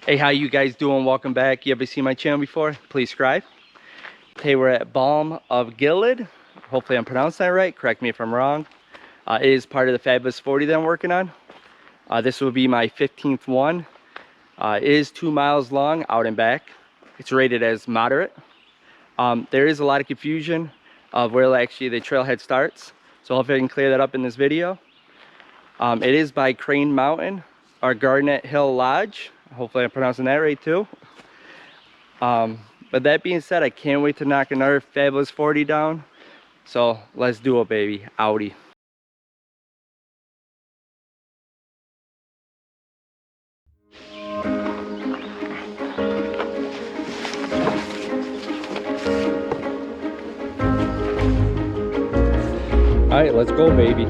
Hey, how you guys doing? Welcome back. You ever seen my channel before? Please subscribe. Today we're at Balm of Gilead. Hopefully I'm pronouncing that right. Correct me if I'm wrong. It is part of the Fabulous 40 that I'm working on. This will be my 15th one. It is 2 miles long out and back. It's rated as moderate. There is a lot of confusion of where actually the trailhead starts. So hopefully I can clear that up in this video. It is by Crane Mountain or Garnet Hill Lodge. Hopefully I'm pronouncing that right too. But that being said, I can't wait to knock another Fabulous 40 down. So let's do it, baby. Audi. All right, let's go, baby.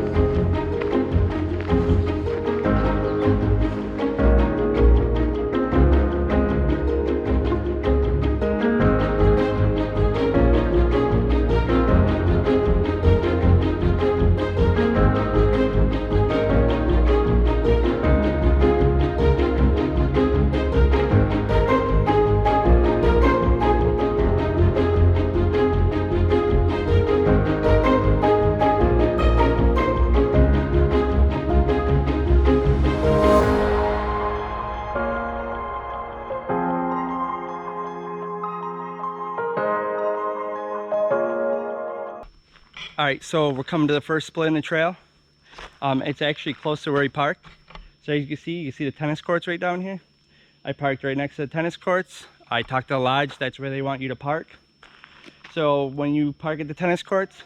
All right, so we're coming to the first split in the trail. It's actually close to where we parked. So as you can see the tennis courts right down here. I parked right next to the tennis courts. I talked to the lodge, that's where they want you to park. So when you park at the tennis courts,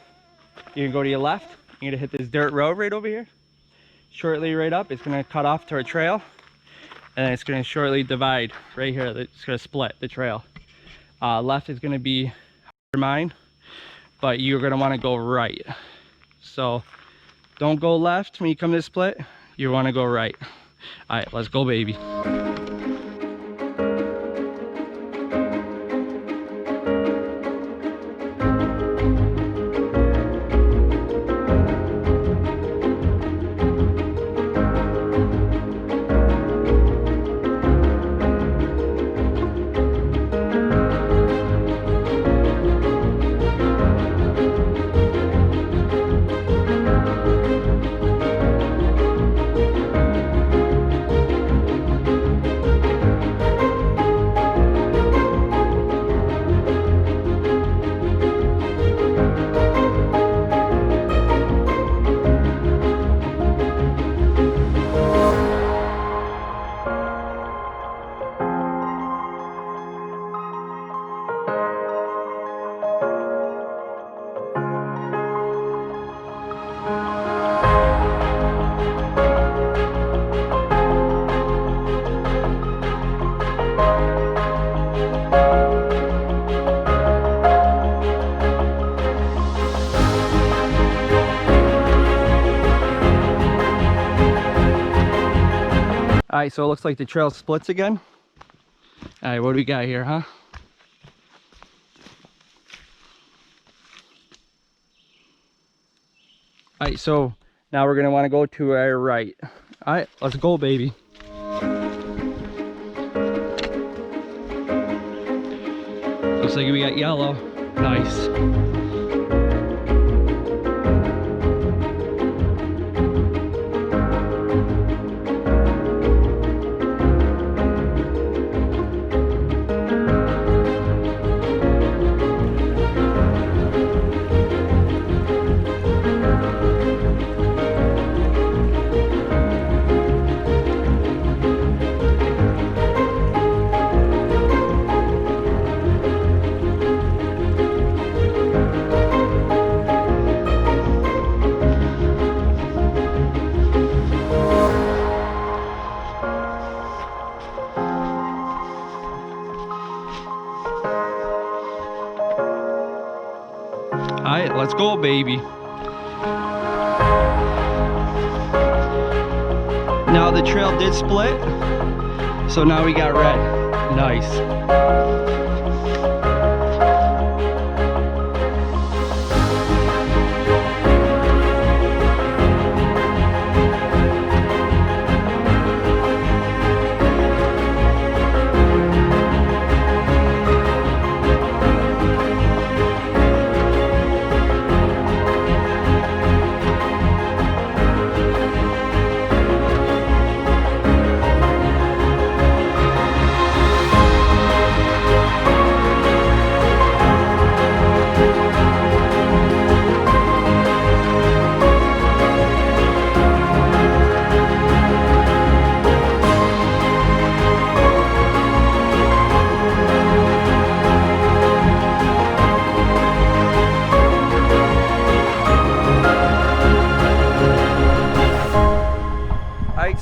you're gonna go to your left. You're gonna hit this dirt road right over here. Shortly right up, it's gonna cut off to a trail. And it's gonna shortly divide right here. It's gonna split the trail. Left is gonna be mine, but you're gonna wanna go right. So don't go left when you come to the split, you wanna go right. All right, let's go, baby. All right, so it looks like the trail splits again. All right, what do we got here, huh? All right, so now we're gonna wanna go to our right. All right, let's go, baby. Looks like we got yellow. Nice. All right, let's go, baby. Now the trail did split, so now we got red. Nice.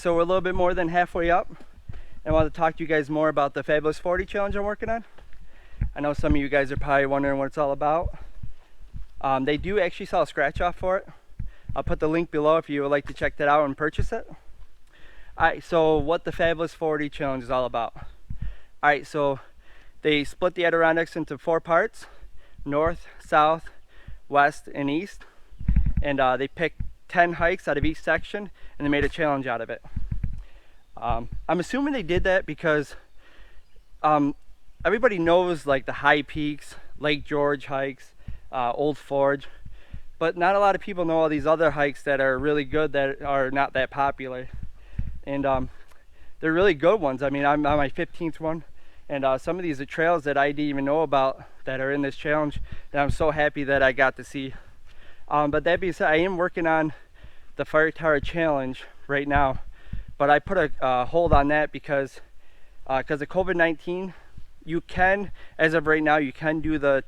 so we're a little bit more than halfway up. I want to talk to you guys more about the Fabulous 40 challenge I'm working on. I know some of you guys are probably wondering what it's all about. They do actually sell a scratch off for it. I'll put the link below if you would like to check that out and purchase it. Alright, so what the Fabulous 40 challenge is all about. Alright, so they split the Adirondacks into 4 parts: north, south, west, and east. And they picked 10 hikes out of each section and they made a challenge out of it. I'm assuming they did that because everybody knows like the high peaks, Lake George hikes, Old Forge, but not a lot of people know all these other hikes that are really good that are not that popular. And they're really good ones. I mean, I'm on my 15th one, and some of these are trails that I didn't even know about that are in this challenge that I'm so happy that I got to see. But that being said, I am working on the Fire Tower Challenge right now, but I put a hold on that because of COVID-19. You can, as of right now, you can do the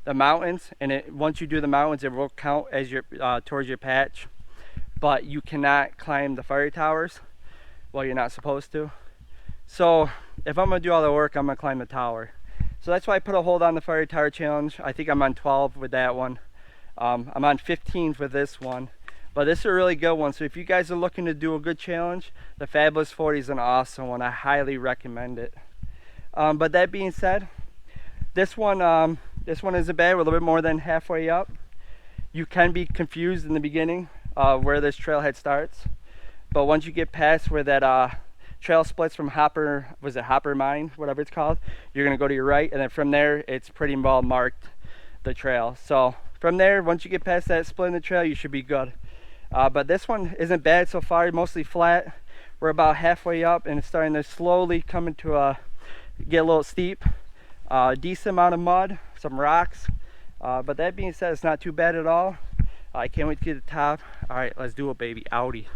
mountains, and once you do the mountains, it will count as your towards your patch. But you cannot climb the fire towers. Well, you're not supposed to. So if I'm gonna do all the work, I'm gonna climb the tower. So that's why I put a hold on the Fire Tower Challenge. I think I'm on 12 with that one. I'm on 15 with this one. But this is a really good one. So if you guys are looking to do a good challenge, the Fabulous 40 is an awesome one. I highly recommend it. But that being said, this one isn't bad. We're a little bit more than halfway up. You can be confused in the beginning where this trailhead starts, but once you get past where that trail splits from Hopper Mine, whatever it's called, you're gonna go to your right, and then from there it's pretty well marked, the trail. So from there, once you get past that split in the trail, you should be good. But this one isn't bad so far, mostly flat. We're about halfway up and it's starting to slowly come into get a little steep. Decent amount of mud, some rocks, but that being said, it's not too bad at all. I can't wait to get to the top. All right, let's do it, baby. Audi.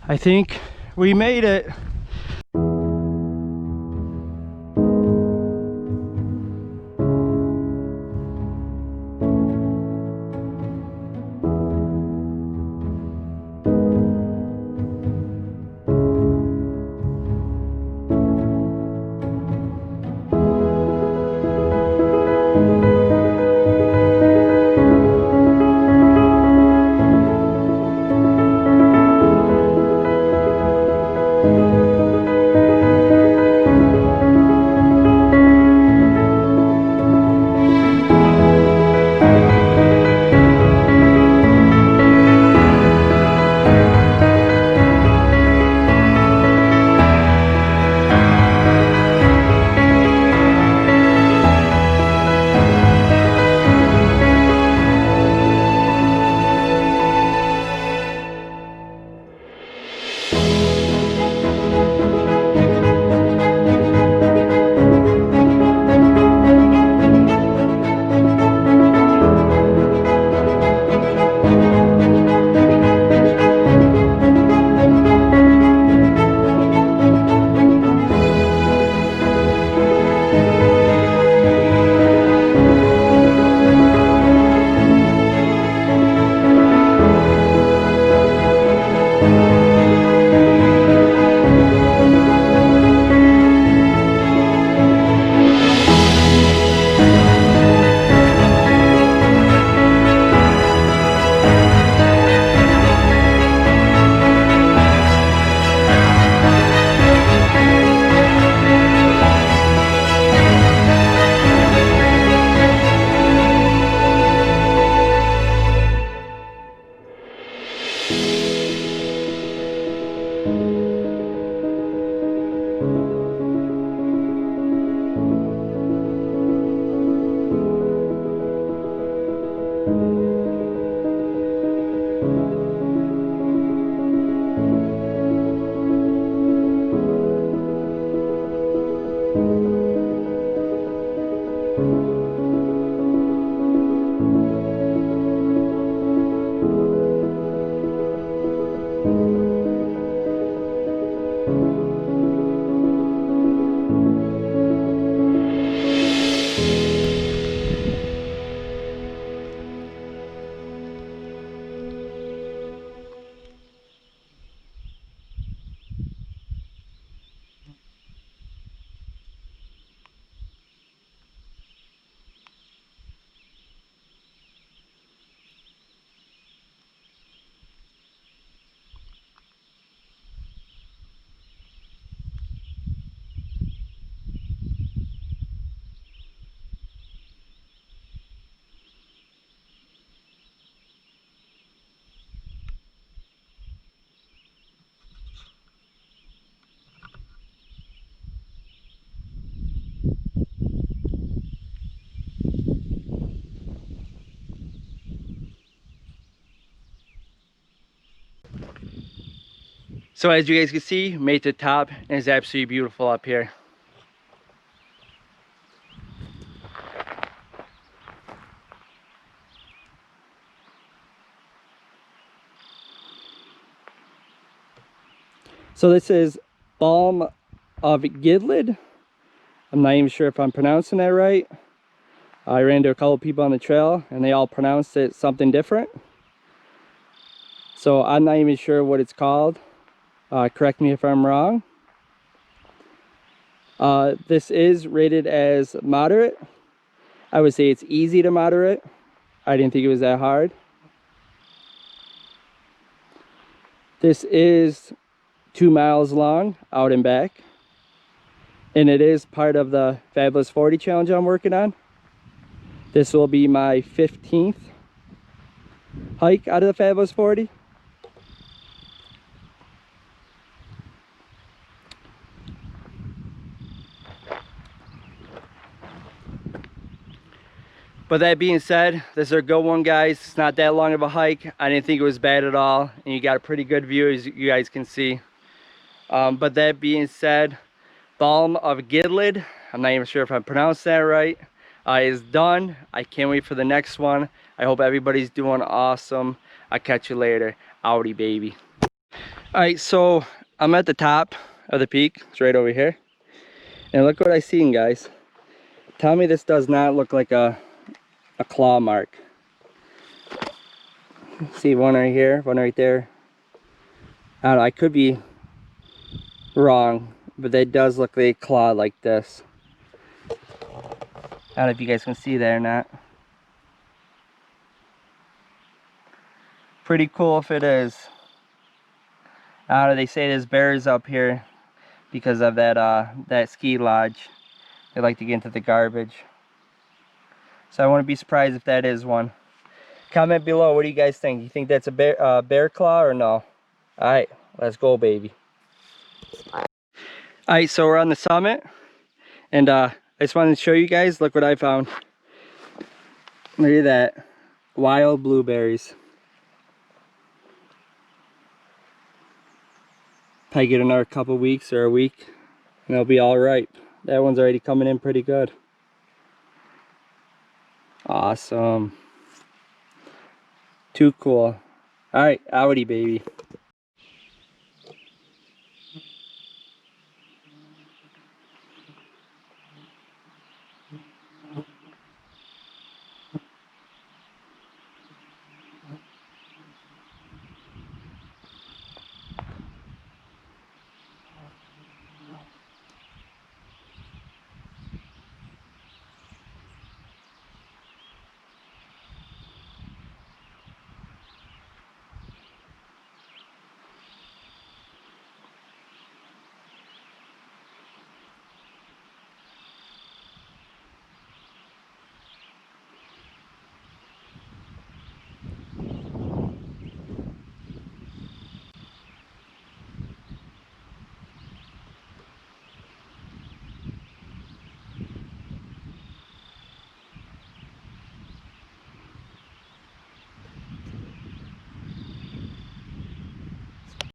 I think we made it. So as you guys can see, made it to the top, and it's absolutely beautiful up here. So this is Balm of Gilead. I'm not even sure if I'm pronouncing that right. I ran into a couple people on the trail and they all pronounced it something different. So I'm not even sure what it's called. Correct me if I'm wrong. This is rated as moderate. I would say it's easy to moderate. I didn't think it was that hard. This is 2 miles long out and back. And it is part of the Fabulous 40 challenge I'm working on. This will be my 15th hike out of the Fabulous 40. But that being said, this is a good one, guys. It's not that long of a hike. I didn't think it was bad at all. And you got a pretty good view, as you guys can see. But that being said, Balm of Gilead, I'm not even sure if I pronounced that right, is done. I can't wait for the next one. I hope everybody's doing awesome. I'll catch you later. Outie, baby. All right, so I'm at the top of the peak. It's right over here. And look what I seen, guys. Tell me this does not look like a claw mark. See one right here, one right there. I don't know, I could be wrong, but that does look like a claw like this. I don't know if you guys can see that or not. Pretty cool if it is. I don't know, they say there's bears up here because of that ski lodge. They like to get into the garbage. So I wouldn't be surprised if that is one. Comment below, what do you guys think? You think that's a bear claw or no? Alright, let's go, baby. Alright, so we're on the summit. And I just wanted to show you guys, look what I found. Look at that. Wild blueberries. Probably get another couple weeks or a week and they'll be all ripe. That one's already coming in pretty good. Awesome. Too cool. Alright, outie, baby.